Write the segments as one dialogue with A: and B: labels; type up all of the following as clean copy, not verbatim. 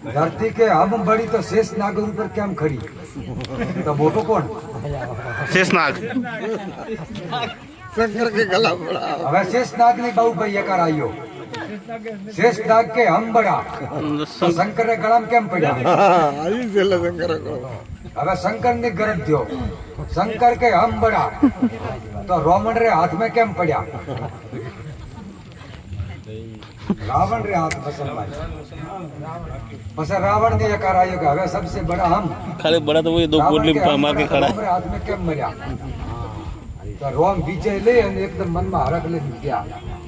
A: धरती के हम बड़ी तो शेष नाग ऊपर केम खड़ी तो मोटो कौन
B: शेषनाग
C: शंकर के गला बड़ा
A: હવે शेष नाग ની બહુ ભાઈ એકાર આવ્યો शेष नाग के हम बड़ा तो शंकर रे गळाम केम પડ્યા
C: आई चले शंकर को
A: હવે શંકર ની ગરજ થયો શંकर के हम बड़ा तो रोमन रे हाथ में केम પડ્યા रावण रे हाथ बसल भाई बस रावण ने एकार आयो कि હવે सबसे बड़ा हम
B: खाली बड़ा तो वो दो पोटली मार के खड़ा
A: रोमन रे हाथ में केम मर्या तो रोम विजय ले અને એકદમ મનમાં હરખ લઈને ગયા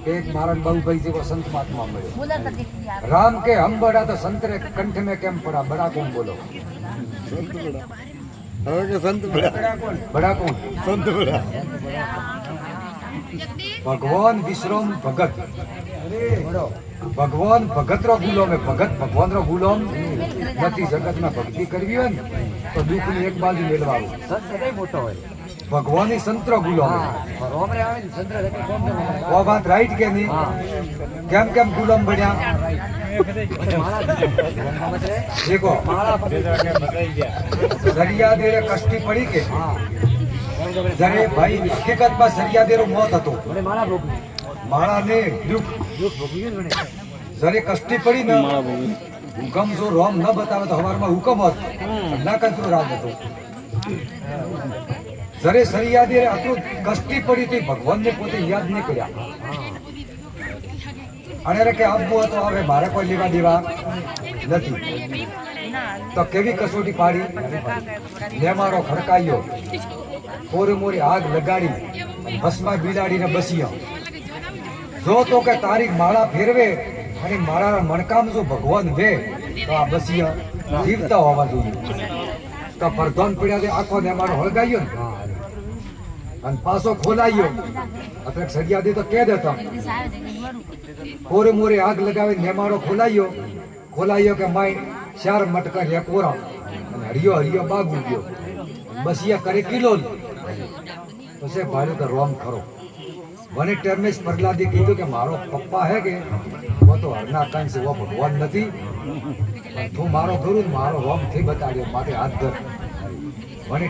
A: કે એક મારણ બાહુભાઈ જેવો સંત મહાત્મા મળ્યો राम के हम बड़ा तो संत रे कंठ में केम पड़ा बड़ा कौन बोलो
C: संत बड़ा हवे के संत बड़ा
A: बड़ा कौन
C: संत बड़ा
A: भगवान विश्रम भगत भगवान भगत रो गुलाम है भगत भगवान रो गुलाम नती जगत में भक्ति करवी हो तो दुख ने एक बाजू मेलवाओ भगवान ही संत रो गुलाम है वो बात राइट के नहीं केम केम गुलाम बढ़िया देखो सरिया दे कष्टी पड़ी के जरे भाई हकीकत में सरिया दे रो मौत हतो माला ने दुख जरे कष्टी पड़ी ना हुकम जो रोम न बतावे तो हमार में हुकम होत ना कंसरो राज હતો जरे सरिया दे आटલું કષ્ટી પડી તો ભગવાન ને પોતે યાદ નહીં કર્યા અને રે કે આપવો તો આવે મારે કોઈ લેવા દેવા નથી તો કેવી કસોટી પાડી ને મારો ખડકાયો કોરે મોરી આગ લગાડી ભસ્મા બિલાડીને બસિયો જો તો કે તારી માળા ફેરવે અને મારા મણકામ જો ભગવાન વે તો આ બસિયા જીવતા હોવા જોઈએ તો પરધોન પીડ્યા આખો ને મારો હળગાયો ને અને પાછો ખોલાયો અત્યારે સરિયા દે તો કે દેતા કોરે મોરે આગ લગાવે ને મારો ખોલાયો કે માઈ ચાર મટકા એક ઓરા અને હરિયો હરિયો બાગુ ગયો બસિયા કરે કિલો પછી ભાડે તો રોમ ખરો મને ટેરમેશ પ્રહલાદે કીધું કે મારો પપ્પા હે કે वो तो हरना कान से वो भगवान नहीं तू मारो गुरु मारो रोम थी बता दियो माथे हाथ धर મને